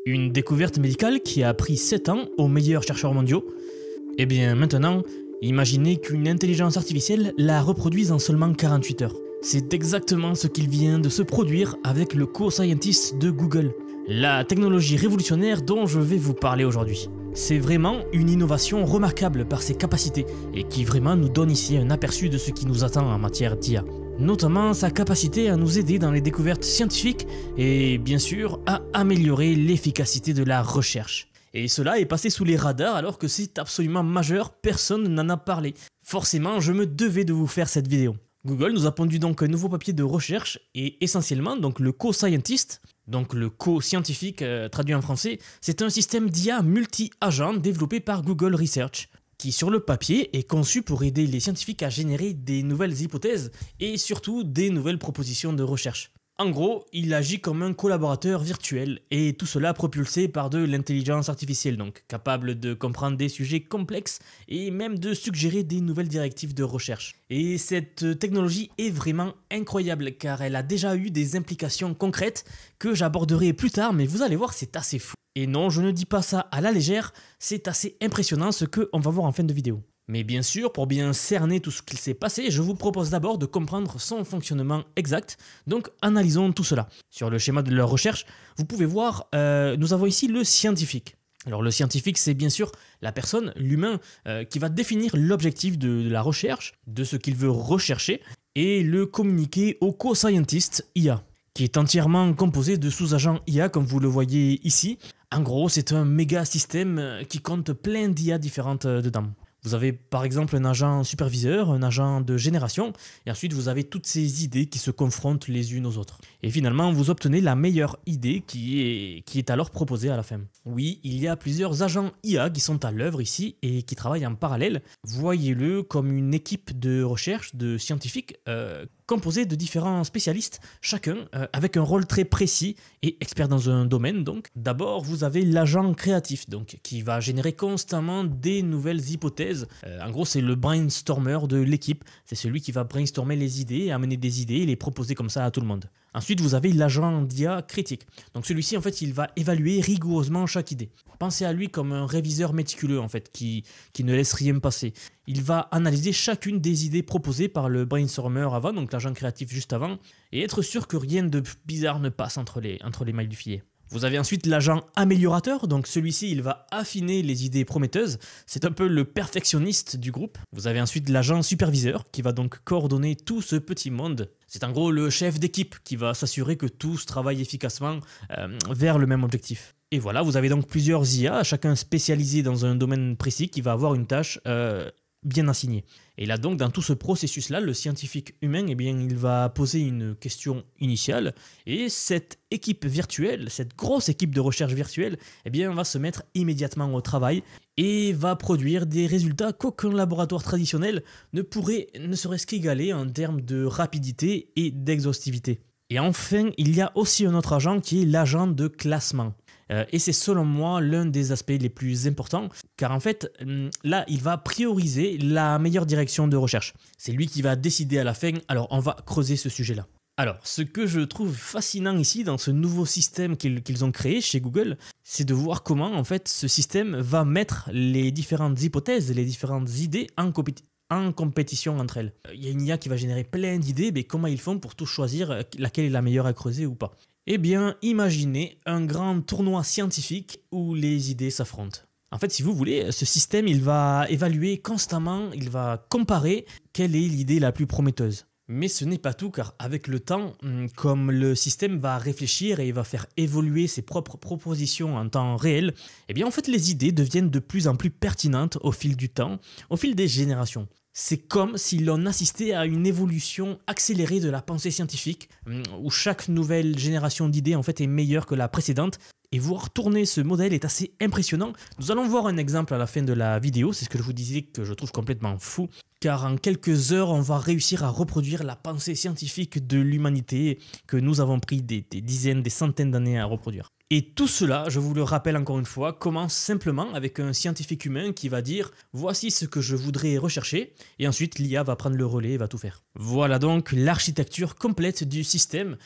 Une découverte médicale qui a pris 7 ans aux meilleurs chercheurs mondiaux. Et bien maintenant, imaginez qu'une intelligence artificielle la reproduise en seulement 48 heures. C'est exactement ce qu'il vient de se produire avec le co-scientist de Google, la technologie révolutionnaire dont je vais vous parler aujourd'hui. C'est vraiment une innovation remarquable par ses capacités et qui vraiment nous donne ici un aperçu de ce qui nous attend en matière d'IA. Notamment sa capacité à nous aider dans les découvertes scientifiques et bien sûr à améliorer l'efficacité de la recherche. Et cela est passé sous les radars alors que c'est absolument majeur, personne n'en a parlé. Forcément, je me devais de vous faire cette vidéo. Google nous a pondu donc un nouveau papier de recherche et essentiellement donc le co-scientist, donc le co-scientifique traduit en français, c'est un système d'IA multi-agent développé par Google Research, qui sur le papier est conçu pour aider les scientifiques à générer des nouvelles hypothèses et surtout des nouvelles propositions de recherche. En gros, il agit comme un collaborateur virtuel et tout cela propulsé par de l'intelligence artificielle, donc capable de comprendre des sujets complexes et même de suggérer des nouvelles directives de recherche. Et cette technologie est vraiment incroyable car elle a déjà eu des implications concrètes que j'aborderai plus tard, mais vous allez voir, c'est assez fou. Et non, je ne dis pas ça à la légère, c'est assez impressionnant ce qu'on va voir en fin de vidéo. Mais bien sûr, pour bien cerner tout ce qu'il s'est passé, je vous propose d'abord de comprendre son fonctionnement exact. Donc analysons tout cela. Sur le schéma de leur recherche, vous pouvez voir, nous avons ici le scientifique. Alors le scientifique, c'est bien sûr la personne, l'humain, qui va définir l'objectif de la recherche, de ce qu'il veut rechercher, et le communiquer au co-scientist IA, qui est entièrement composé de sous-agents IA comme vous le voyez ici. En gros, c'est un méga système qui compte plein d'IA différentes dedans. Vous avez par exemple un agent superviseur, un agent de génération, et ensuite vous avez toutes ces idées qui se confrontent les unes aux autres. Et finalement, vous obtenez la meilleure idée qui est alors proposée à la fin. Oui, il y a plusieurs agents IA qui sont à l'œuvre ici et qui travaillent en parallèle. Voyez-le comme une équipe de recherche de scientifiques composée de différents spécialistes, chacun avec un rôle très précis et expert dans un domaine. Donc, d'abord, vous avez l'agent créatif, donc qui va générer constamment des nouvelles hypothèses. En gros, c'est le brainstormer de l'équipe. C'est celui qui va brainstormer les idées, amener des idées et les proposer comme ça à tout le monde. Ensuite, vous avez l'agent d'IA critique. Donc celui-ci, en fait, il va évaluer rigoureusement chaque idée. Pensez à lui comme un réviseur méticuleux, en fait, qui ne laisse rien passer. Il va analyser chacune des idées proposées par le brainstormer avant, donc l'agent créatif juste avant, et être sûr que rien de bizarre ne passe entre les mailles du filet. Vous avez ensuite l'agent améliorateur, donc celui-ci il va affiner les idées prometteuses, c'est un peu le perfectionniste du groupe. Vous avez ensuite l'agent superviseur qui va donc coordonner tout ce petit monde. C'est en gros le chef d'équipe qui va s'assurer que tous travaillent efficacement vers le même objectif. Et voilà, vous avez donc plusieurs IA, chacun spécialisé dans un domaine précis qui va avoir une tâche bien assignée. Et là donc dans tout ce processus-là, le scientifique humain, eh bien, il va poser une question initiale et cette équipe virtuelle, cette grosse équipe de recherche virtuelle, eh bien, va se mettre immédiatement au travail et va produire des résultats qu'aucun laboratoire traditionnel ne pourrait ne serait-ce qu'égaler en termes de rapidité et d'exhaustivité. Et enfin, il y a aussi un autre agent qui est l'agent de classement. Et c'est selon moi l'un des aspects les plus importants, car en fait, là, il va prioriser la meilleure direction de recherche. C'est lui qui va décider à la fin, alors on va creuser ce sujet-là. Alors, ce que je trouve fascinant ici dans ce nouveau système qu'ils ont créé chez Google, c'est de voir comment en fait ce système va mettre les différentes hypothèses, les différentes idées en compétition entre elles. Il y a une IA qui va générer plein d'idées, mais comment ils font pour tout choisir laquelle est la meilleure à creuser ou pas? Eh bien, imaginez un grand tournoi scientifique où les idées s'affrontent. En fait, si vous voulez, ce système, il va évaluer constamment, il va comparer quelle est l'idée la plus prometteuse. Mais ce n'est pas tout, car avec le temps, comme le système va réfléchir et va faire évoluer ses propres propositions en temps réel, eh bien en fait les idées deviennent de plus en plus pertinentes au fil du temps, au fil des générations. C'est comme si l'on assistait à une évolution accélérée de la pensée scientifique, où chaque nouvelle génération d'idées en fait est meilleure que la précédente. Et voir tourner ce modèle est assez impressionnant. Nous allons voir un exemple à la fin de la vidéo, c'est ce que je vous disais que je trouve complètement fou. Car en quelques heures, on va réussir à reproduire la pensée scientifique de l'humanité que nous avons pris des dizaines, des centaines d'années à reproduire. Et tout cela, je vous le rappelle encore une fois, commence simplement avec un scientifique humain qui va dire « voici ce que je voudrais rechercher » et ensuite l'IA va prendre le relais et va tout faire. Voilà donc l'architecture complète du système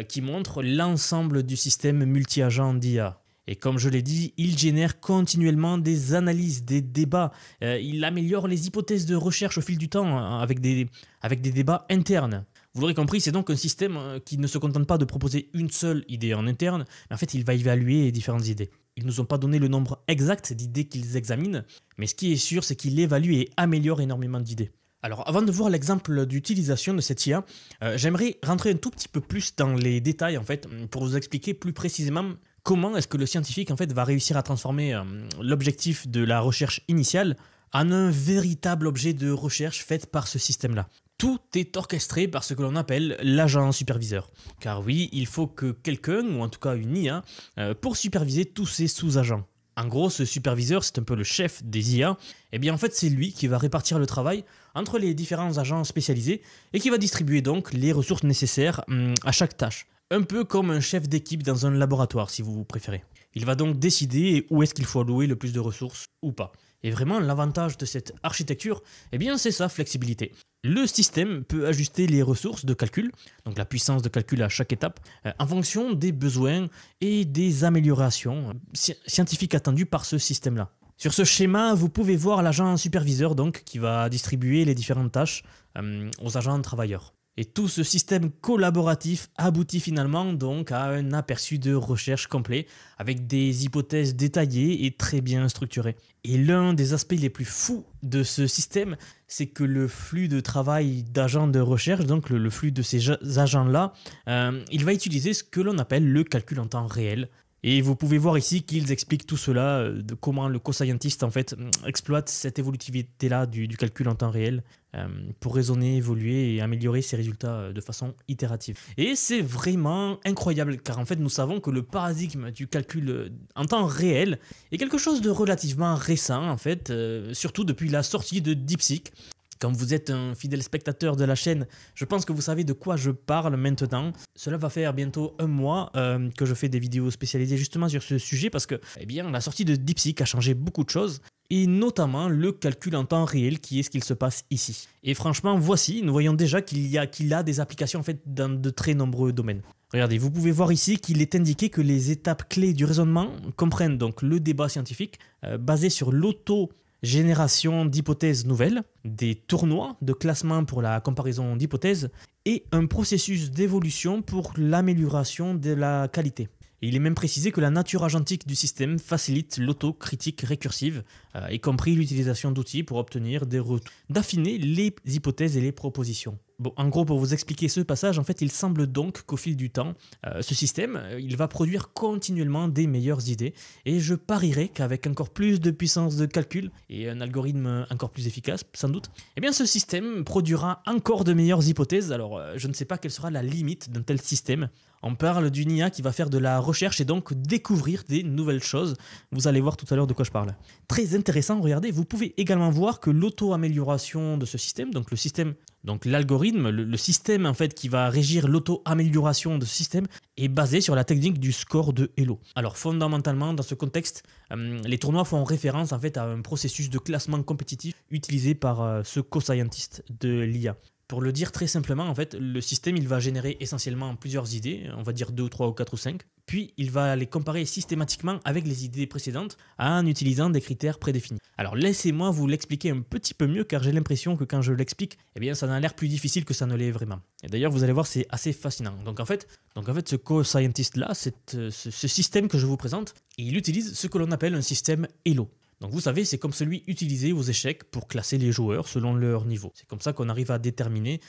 qui montre l'ensemble du système multi-agent d'IA. Et comme je l'ai dit, il génère continuellement des analyses, des débats. Il améliore les hypothèses de recherche au fil du temps avec des débats internes. Vous l'aurez compris, c'est donc un système qui ne se contente pas de proposer une seule idée en interne, mais en fait il va évaluer différentes idées. Ils ne nous ont pas donné le nombre exact d'idées qu'ils examinent, mais ce qui est sûr, c'est qu'il évalue et améliore énormément d'idées. Alors avant de voir l'exemple d'utilisation de cette IA, j'aimerais rentrer un tout petit peu plus dans les détails en fait, pour vous expliquer plus précisément comment est-ce que le scientifique en fait va réussir à transformer l'objectif de la recherche initiale en un véritable objet de recherche fait par ce système-là. Tout est orchestré par ce que l'on appelle l'agent superviseur. Car oui, il faut que quelqu'un, ou en tout cas une IA, pour superviser tous ces sous-agents. En gros, ce superviseur, c'est un peu le chef des IA. Et bien en fait, c'est lui qui va répartir le travail entre les différents agents spécialisés et qui va distribuer donc les ressources nécessaires à chaque tâche. Un peu comme un chef d'équipe dans un laboratoire, si vous préférez. Il va donc décider où est-ce qu'il faut allouer le plus de ressources ou pas. Et vraiment, l'avantage de cette architecture, eh bien, c'est sa flexibilité. Le système peut ajuster les ressources de calcul, donc la puissance de calcul à chaque étape, en fonction des besoins et des améliorations scientifiques attendues par ce système-là. Sur ce schéma, vous pouvez voir l'agent superviseur donc, qui va distribuer les différentes tâches aux agents travailleurs. Et tout ce système collaboratif aboutit finalement donc à un aperçu de recherche complet avec des hypothèses détaillées et très bien structurées. Et l'un des aspects les plus fous de ce système, c'est que le flux de travail d'agents de recherche, donc le flux de ces agents-là, il va utiliser ce que l'on appelle le calcul en temps réel. Et vous pouvez voir ici qu'ils expliquent tout cela, de comment le co-scientist en fait exploite cette évolutivité-là du calcul en temps réel pour raisonner, évoluer et améliorer ses résultats de façon itérative. Et c'est vraiment incroyable, car en fait nous savons que le paradigme du calcul en temps réel est quelque chose de relativement récent en fait, surtout depuis la sortie de DeepSeek. Quand vous êtes un fidèle spectateur de la chaîne, je pense que vous savez de quoi je parle maintenant. Cela va faire bientôt un mois que je fais des vidéos spécialisées justement sur ce sujet parce que eh bien, la sortie de DeepSeek a changé beaucoup de choses et notamment le calcul en temps réel qui est ce qu'il se passe ici. Et franchement, voici, nous voyons déjà qu'il a des applications en fait dans de très nombreux domaines. Regardez, vous pouvez voir ici qu'il est indiqué que les étapes clés du raisonnement comprennent donc le débat scientifique basé sur génération d'hypothèses nouvelles, des tournois de classement pour la comparaison d'hypothèses et un processus d'évolution pour l'amélioration de la qualité. Et il est même précisé que la nature agentique du système facilite l'autocritique récursive, y compris l'utilisation d'outils pour obtenir des retours, d'affiner les hypothèses et les propositions. Bon, en gros, pour vous expliquer ce passage, en fait, il semble donc qu'au fil du temps, ce système, il va produire continuellement des meilleures idées. Et je parierais qu'avec encore plus de puissance de calcul et un algorithme encore plus efficace, sans doute, eh bien, ce système produira encore de meilleures hypothèses. Alors, je ne sais pas quelle sera la limite d'un tel système. On parle d'une IA qui va faire de la recherche et donc découvrir des nouvelles choses. Vous allez voir tout à l'heure de quoi je parle. Très intéressant, regardez, vous pouvez également voir que l'auto-amélioration de ce système, donc le système, donc l'algorithme, le système en fait qui va régir l'auto-amélioration de ce système est basé sur la technique du score de Elo. Alors fondamentalement dans ce contexte, les tournois font référence en fait à un processus de classement compétitif utilisé par ce co-scientist de l'IA. Pour le dire très simplement, en fait, le système il va générer essentiellement plusieurs idées, on va dire 2 ou 3 ou 4 ou 5, puis il va les comparer systématiquement avec les idées précédentes en utilisant des critères prédéfinis. Alors laissez-moi vous l'expliquer un petit peu mieux car j'ai l'impression que quand je l'explique, eh bien ça a l'air plus difficile que ça ne l'est vraiment. Et d'ailleurs vous allez voir c'est assez fascinant. Donc en fait ce co-scientist là, ce système que je vous présente, il utilise ce que l'on appelle un système Elo. Donc vous savez, c'est comme celui utilisé aux échecs pour classer les joueurs selon leur niveau. C'est comme ça qu'on arrive à déterminer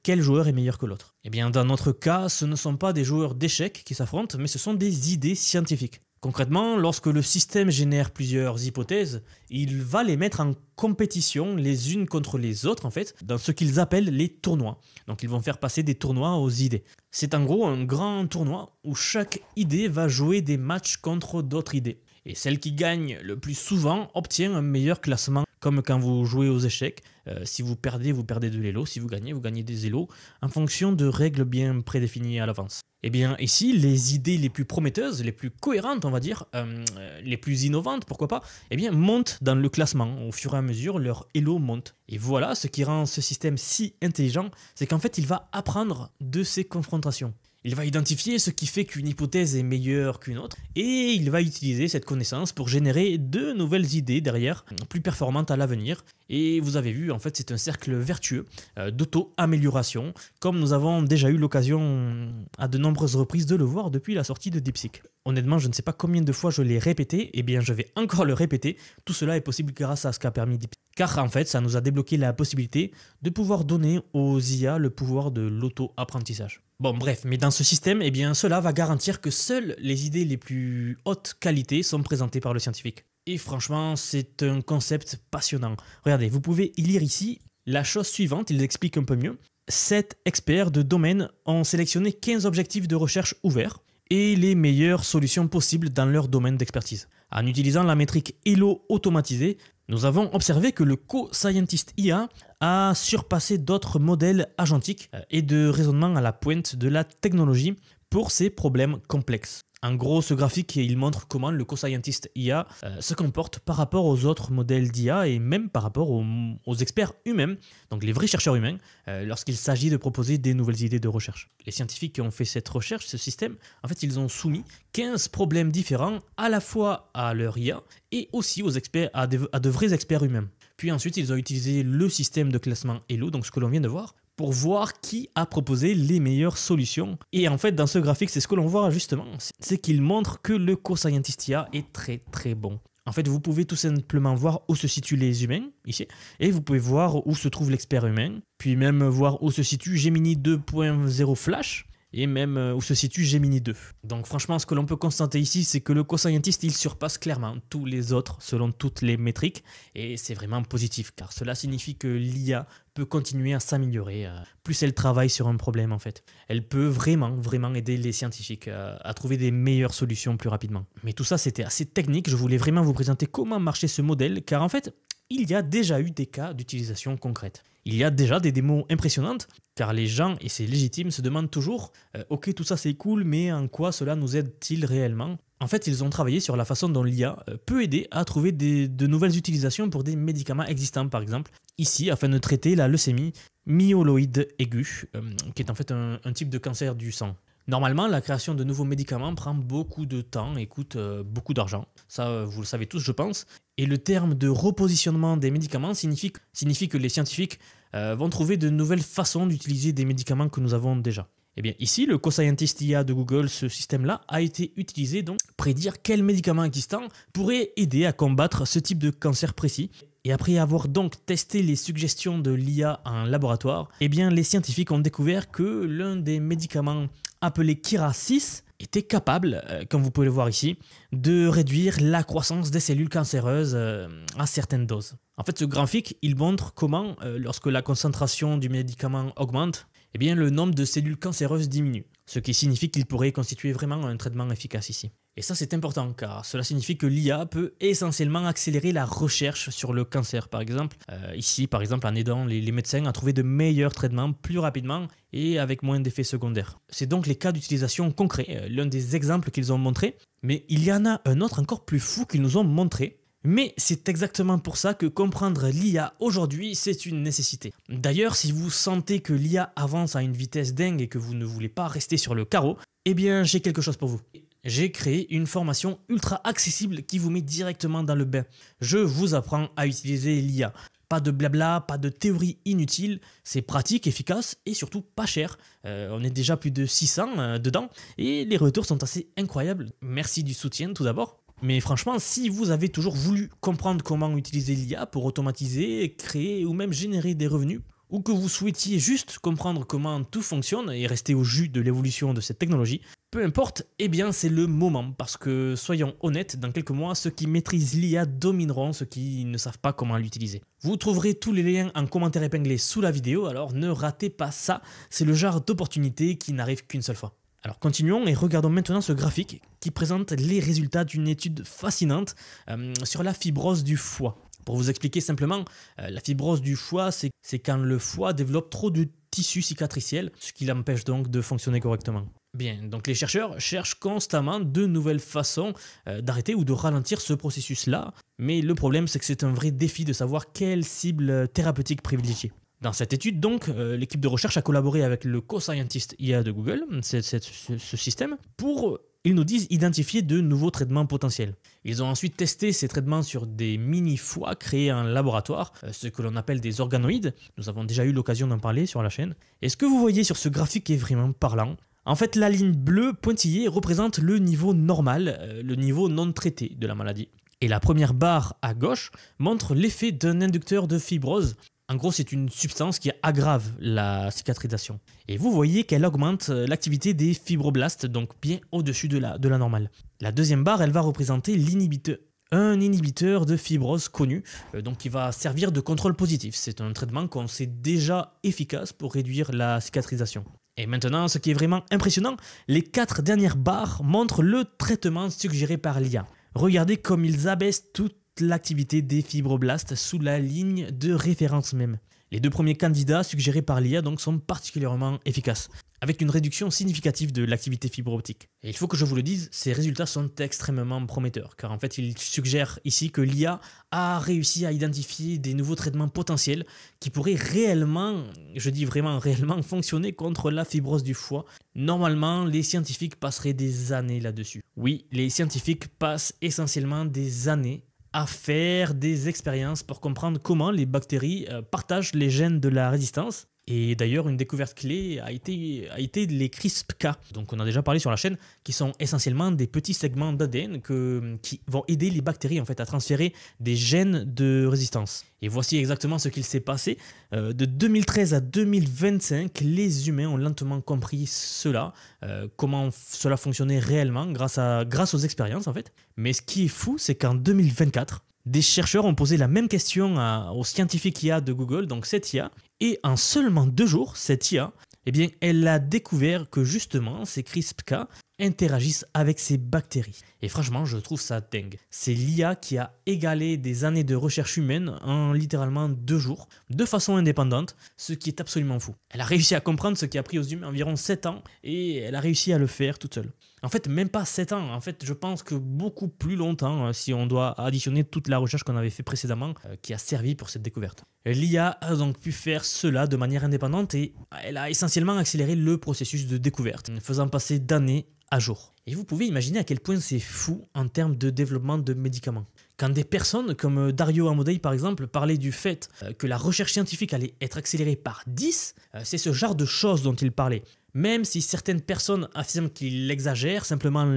quel joueur est meilleur que l'autre. Et bien dans notre cas, ce ne sont pas des joueurs d'échecs qui s'affrontent, mais ce sont des idées scientifiques. Concrètement, lorsque le système génère plusieurs hypothèses, il va les mettre en compétition les unes contre les autres en fait, dans ce qu'ils appellent les tournois. Donc ils vont faire passer des tournois aux idées. C'est en gros un grand tournoi où chaque idée va jouer des matchs contre d'autres idées. Et celle qui gagne le plus souvent obtient un meilleur classement, comme quand vous jouez aux échecs. Si vous perdez de l'élo. Si vous gagnez des élos, en fonction de règles bien prédéfinies à l'avance. Et bien ici, les idées les plus prometteuses, les plus cohérentes, on va dire, les plus innovantes, pourquoi pas, eh bien montent dans le classement. Au fur et à mesure, leur élo monte. Et voilà, ce qui rend ce système si intelligent, c'est qu'en fait, il va apprendre de ses confrontations. Il va identifier ce qui fait qu'une hypothèse est meilleure qu'une autre et il va utiliser cette connaissance pour générer de nouvelles idées derrière, plus performantes à l'avenir. Et vous avez vu, en fait, c'est un cercle vertueux d'auto-amélioration, comme nous avons déjà eu l'occasion à de nombreuses reprises de le voir depuis la sortie de DeepSeek. Honnêtement, je ne sais pas combien de fois je l'ai répété, et bien je vais encore le répéter. Tout cela est possible grâce à ce qu'a permis DeepSeek. Car en fait, ça nous a débloqué la possibilité de pouvoir donner aux IA le pouvoir de l'auto-apprentissage. Bon bref, mais dans ce système, eh bien, cela va garantir que seules les idées les plus haute qualité sont présentées par le scientifique. Et franchement, c'est un concept passionnant. Regardez, vous pouvez y lire ici la chose suivante, il explique un peu mieux. 7 experts de domaine ont sélectionné 15 objectifs de recherche ouverts et les meilleures solutions possibles dans leur domaine d'expertise. En utilisant la métrique Elo automatisée, nous avons observé que le Co-Scientist IA a surpassé d'autres modèles agentiques et de raisonnement à la pointe de la technologie pour ces problèmes complexes. En gros, ce graphique, il montre comment le Co-Scientist IA se comporte par rapport aux autres modèles d'IA et même par rapport aux experts humains, donc les vrais chercheurs humains, lorsqu'il s'agit de proposer des nouvelles idées de recherche. Les scientifiques qui ont fait cette recherche, ce système, en fait, ils ont soumis 15 problèmes différents à la fois à leur IA et aussi aux experts, à de vrais experts humains. Puis ensuite, ils ont utilisé le système de classement Elo, donc ce que l'on vient de voir, pour voir qui a proposé les meilleures solutions. Et en fait, dans ce graphique, c'est ce que l'on voit justement, c'est qu'il montre que le Co-Scientist IA est très très bon. En fait, vous pouvez tout simplement voir où se situent les humains, ici, et vous pouvez voir où se trouve l'expert humain, puis même voir où se situe Gemini 2.0 Flash, et même où se situe Gemini 2. Donc franchement, ce que l'on peut constater ici, c'est que le Co-Scientist, il surpasse clairement tous les autres selon toutes les métriques, et c'est vraiment positif, car cela signifie que l'IA peut continuer à s'améliorer, plus elle travaille sur un problème en fait. Elle peut vraiment aider les scientifiques à trouver des meilleures solutions plus rapidement. Mais tout ça, c'était assez technique, je voulais vraiment vous présenter comment marchait ce modèle, car en fait, il y a déjà eu des cas d'utilisation concrète. Il y a déjà des démos impressionnantes, car les gens, et c'est légitime, se demandent toujours « Ok, tout ça c'est cool, mais en quoi cela nous aide-t-il réellement ?» En fait, ils ont travaillé sur la façon dont l'IA peut aider à trouver de nouvelles utilisations pour des médicaments existants, par exemple, ici, afin de traiter la leucémie myéloïde aiguë, qui est en fait un type de cancer du sang. Normalement, la création de nouveaux médicaments prend beaucoup de temps et coûte beaucoup d'argent. Ça, vous le savez tous, je pense. Et le terme de repositionnement des médicaments signifie que les scientifiques vont trouver de nouvelles façons d'utiliser des médicaments que nous avons déjà. Eh bien ici, le Co-Scientist IA de Google, ce système-là, a été utilisé donc pour prédire quel médicament existant pourrait aider à combattre ce type de cancer précis. Et après avoir donc testé les suggestions de l'IA en laboratoire, eh bien les scientifiques ont découvert que l'un des médicaments appelé Kira 6 était capable, comme vous pouvez le voir ici, de réduire la croissance des cellules cancéreuses à certaines doses. En fait, ce graphique, il montre comment, lorsque la concentration du médicament augmente, eh bien, le nombre de cellules cancéreuses diminue, ce qui signifie qu'il pourrait constituer vraiment un traitement efficace ici. Et ça, c'est important, car cela signifie que l'IA peut essentiellement accélérer la recherche sur le cancer, par exemple. Ici, par exemple, en aidant les médecins à trouver de meilleurs traitements plus rapidement et avec moins d'effets secondaires. C'est donc les cas d'utilisation concrets, l'un des exemples qu'ils ont montré, mais il y en a un autre encore plus fou qu'ils nous ont montré. Mais c'est exactement pour ça que comprendre l'IA aujourd'hui, c'est une nécessité. D'ailleurs, si vous sentez que l'IA avance à une vitesse dingue et que vous ne voulez pas rester sur le carreau, eh bien j'ai quelque chose pour vous. J'ai créé une formation ultra accessible qui vous met directement dans le bain. Je vous apprends à utiliser l'IA. Pas de blabla, pas de théorie inutile, c'est pratique, efficace et surtout pas cher. On est déjà plus de 600 dedans et les retours sont assez incroyables. Merci du soutien tout d'abord. Mais franchement, si vous avez toujours voulu comprendre comment utiliser l'IA pour automatiser, créer ou même générer des revenus, ou que vous souhaitiez juste comprendre comment tout fonctionne et rester au jus de l'évolution de cette technologie, peu importe, eh bien c'est le moment, parce que soyons honnêtes, dans quelques mois, ceux qui maîtrisent l'IA domineront ceux qui ne savent pas comment l'utiliser. Vous trouverez tous les liens en commentaire épinglé sous la vidéo, alors ne ratez pas ça, c'est le genre d'opportunité qui n'arrive qu'une seule fois. Alors continuons et regardons maintenant ce graphique qui présente les résultats d'une étude fascinante sur la fibrose du foie. Pour vous expliquer simplement, la fibrose du foie, c'est quand le foie développe trop de tissu cicatriciel, ce qui l'empêche donc de fonctionner correctement. Bien, donc les chercheurs cherchent constamment de nouvelles façons d'arrêter ou de ralentir ce processus-là, mais le problème c'est que c'est un vrai défi de savoir quelle cible thérapeutique privilégier. Dans cette étude, donc, l'équipe de recherche a collaboré avec le co-scientist IA de Google, ce système, pour, ils nous disent, identifier de nouveaux traitements potentiels. Ils ont ensuite testé ces traitements sur des mini-foies créés en laboratoire, ce que l'on appelle des organoïdes. Nous avons déjà eu l'occasion d'en parler sur la chaîne. Et ce que vous voyez sur ce graphique est vraiment parlant. En fait, la ligne bleue pointillée représente le niveau normal, le niveau non traité de la maladie. Et la première barre à gauche montre l'effet d'un inducteur de fibrose. En gros, c'est une substance qui aggrave la cicatrisation. Et vous voyez qu'elle augmente l'activité des fibroblastes, donc bien au-dessus de la normale. La deuxième barre, elle va représenter un inhibiteur de fibrose connu, donc qui va servir de contrôle positif. C'est un traitement qu'on sait déjà efficace pour réduire la cicatrisation. Et maintenant, ce qui est vraiment impressionnant, les 4 dernières barres montrent le traitement suggéré par l'IA. Regardez comme ils abaissent toute l'activité des fibroblastes sous la ligne de référence même. Les 2 premiers candidats suggérés par l'IA donc sont particulièrement efficaces, avec une réduction significative de l'activité fibre-optique. Et il faut que je vous le dise, ces résultats sont extrêmement prometteurs, car en fait ils suggèrent ici que l'IA a réussi à identifier des nouveaux traitements potentiels qui pourraient réellement, je dis vraiment réellement, fonctionner contre la fibrose du foie. Normalement, les scientifiques passeraient des années là-dessus. Oui, les scientifiques passent essentiellement des années à faire des expériences pour comprendre comment les bactéries partagent les gènes de la résistance. Et d'ailleurs, une découverte clé a été les CRISPR, donc on a déjà parlé sur la chaîne, qui sont essentiellement des petits segments d'ADN qui vont aider les bactéries en fait, à transférer des gènes de résistance. Et voici exactement ce qu'il s'est passé. De 2013 à 2025, les humains ont lentement compris cela, comment cela fonctionnait réellement grâce aux expériences en fait. Mais ce qui est fou, c'est qu'en 2024, des chercheurs ont posé la même question aux scientifiques IA de Google, donc cette IA, et en seulement 2 jours, cette IA, eh bien, elle a découvert que justement ces CRISPR interagissent avec ces bactéries. Et franchement, je trouve ça dingue. C'est l'IA qui a égalé des années de recherche humaine en littéralement 2 jours, de façon indépendante, ce qui est absolument fou. Elle a réussi à comprendre ce qui a pris aux humains environ 7 ans, et elle a réussi à le faire toute seule. En fait, même pas 7 ans, en fait, je pense que beaucoup plus longtemps, si on doit additionner toute la recherche qu'on avait fait précédemment, qui a servi pour cette découverte. L'IA a donc pu faire cela de manière indépendante et elle a essentiellement accéléré le processus de découverte, faisant passer d'années à jours. Et vous pouvez imaginer à quel point c'est fou en termes de développement de médicaments. Quand des personnes comme Dario Amodei par exemple parlaient du fait que la recherche scientifique allait être accélérée par 10, c'est ce genre de choses dont il parlait. Même si certaines personnes affirment qu'il exagère simplement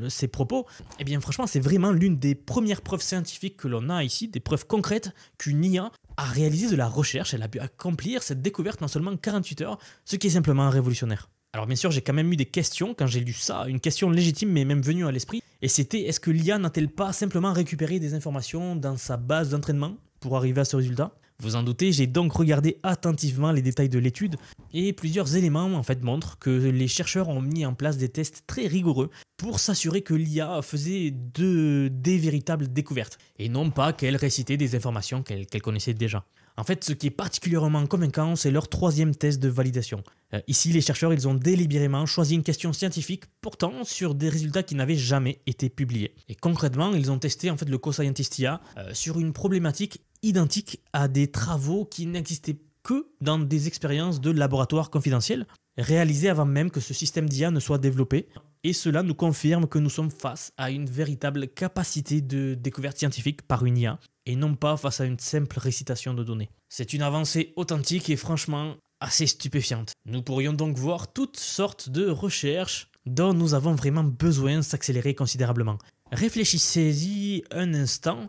ses propos, eh bien franchement c'est vraiment l'une des premières preuves scientifiques que l'on a ici, des preuves concrètes qu'une IA a réalisé de la recherche, elle a pu accomplir cette découverte en seulement 48 heures, ce qui est simplement révolutionnaire. Alors bien sûr, j'ai quand même eu des questions quand j'ai lu ça, une question légitime mais même venue à l'esprit, et c'était est-ce que l'IA n'a-t-elle pas simplement récupéré des informations dans sa base d'entraînement pour arriver à ce résultat ? Vous en doutez, j'ai donc regardé attentivement les détails de l'étude et plusieurs éléments en fait montrent que les chercheurs ont mis en place des tests très rigoureux pour s'assurer que l'IA faisait des véritables découvertes et non pas qu'elle récitait des informations qu'elle connaissait déjà. En fait, ce qui est particulièrement convaincant, c'est leur 3e test de validation. Ici, les chercheurs ils ont délibérément choisi une question scientifique portant sur des résultats qui n'avaient jamais été publiés. Et concrètement, ils ont testé en fait, le co-scientist IA sur une problématique identique à des travaux qui n'existaient que dans des expériences de laboratoire confidentiels, réalisées avant même que ce système d'IA ne soit développé. Et cela nous confirme que nous sommes face à une véritable capacité de découverte scientifique par une IA, et non pas face à une simple récitation de données. C'est une avancée authentique et franchement assez stupéfiante. Nous pourrions donc voir toutes sortes de recherches dont nous avons vraiment besoin s'accélérer considérablement. Réfléchissez-y un instant,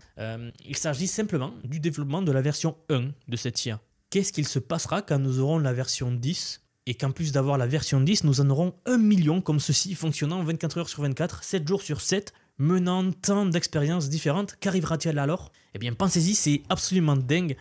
il s'agit simplement du développement de la version 1 de cette IA. Qu'est-ce qu'il se passera quand nous aurons la version 10 et qu'en plus d'avoir la version 10, nous en aurons 1 million comme ceci fonctionnant 24 heures sur 24, 7 jours sur 7, menant tant d'expériences différentes, qu'arrivera-t-il alors ? Eh bien pensez-y, c'est absolument dingue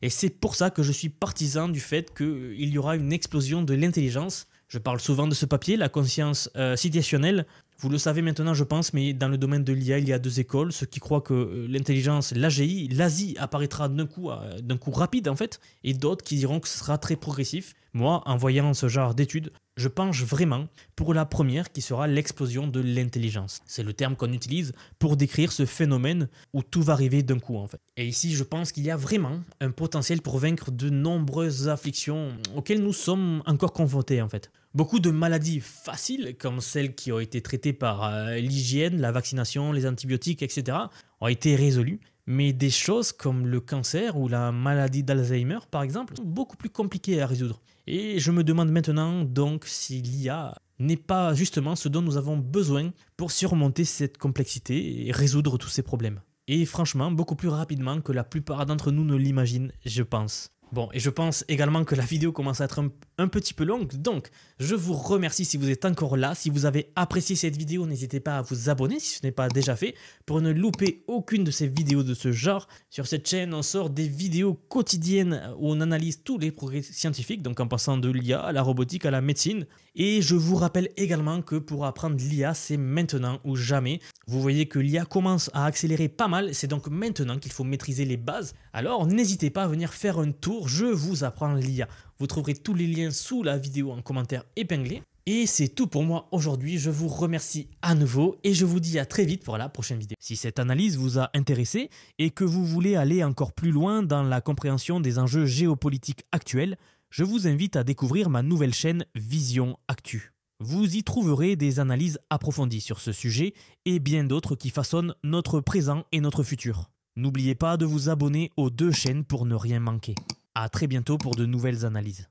et c'est pour ça que je suis partisan du fait qu'il y aura une explosion de l'intelligence. Je parle souvent de ce papier, la conscience situationnelle. Vous le savez maintenant, je pense, mais dans le domaine de l'IA, il y a 2 écoles. Ceux qui croient que l'intelligence, l'ASI apparaîtra d'un coup rapide en fait, et d'autres qui diront que ce sera très progressif. Moi, en voyant ce genre d'études, Je penche vraiment pour la première qui sera l'explosion de l'intelligence. C'est le terme qu'on utilise pour décrire ce phénomène où tout va arriver d'un coup en fait. Et ici je pense qu'il y a vraiment un potentiel pour vaincre de nombreuses afflictions auxquelles nous sommes encore confrontés en fait. Beaucoup de maladies faciles comme celles qui ont été traitées par l'hygiène, la vaccination, les antibiotiques, etc. ont été résolues. Mais des choses comme le cancer ou la maladie d'Alzheimer par exemple sont beaucoup plus compliquées à résoudre. Et je me demande maintenant donc si l'IA n'est pas justement ce dont nous avons besoin pour surmonter cette complexité et résoudre tous ces problèmes. Et franchement, beaucoup plus rapidement que la plupart d'entre nous ne l'imaginent, je pense. Bon, et je pense également que la vidéo commence à être un petit peu longue, donc je vous remercie si vous êtes encore là. Si vous avez apprécié cette vidéo, n'hésitez pas à vous abonner si ce n'est pas déjà fait pour ne louper aucune de ces vidéos de ce genre. Sur cette chaîne, on sort des vidéos quotidiennes où on analyse tous les progrès scientifiques, donc en passant de l'IA à la robotique à la médecine. Et je vous rappelle également que pour apprendre l'IA, c'est maintenant ou jamais. Vous voyez que l'IA commence à accélérer pas mal, c'est donc maintenant qu'il faut maîtriser les bases. Alors n'hésitez pas à venir faire un tour, je vous apprends l'IA. Vous trouverez tous les liens sous la vidéo en commentaire épinglé. Et c'est tout pour moi aujourd'hui, je vous remercie à nouveau et je vous dis à très vite pour la prochaine vidéo. Si cette analyse vous a intéressé et que vous voulez aller encore plus loin dans la compréhension des enjeux géopolitiques actuels, je vous invite à découvrir ma nouvelle chaîne Vision Actu. Vous y trouverez des analyses approfondies sur ce sujet et bien d'autres qui façonnent notre présent et notre futur. N'oubliez pas de vous abonner aux deux chaînes pour ne rien manquer. À très bientôt pour de nouvelles analyses.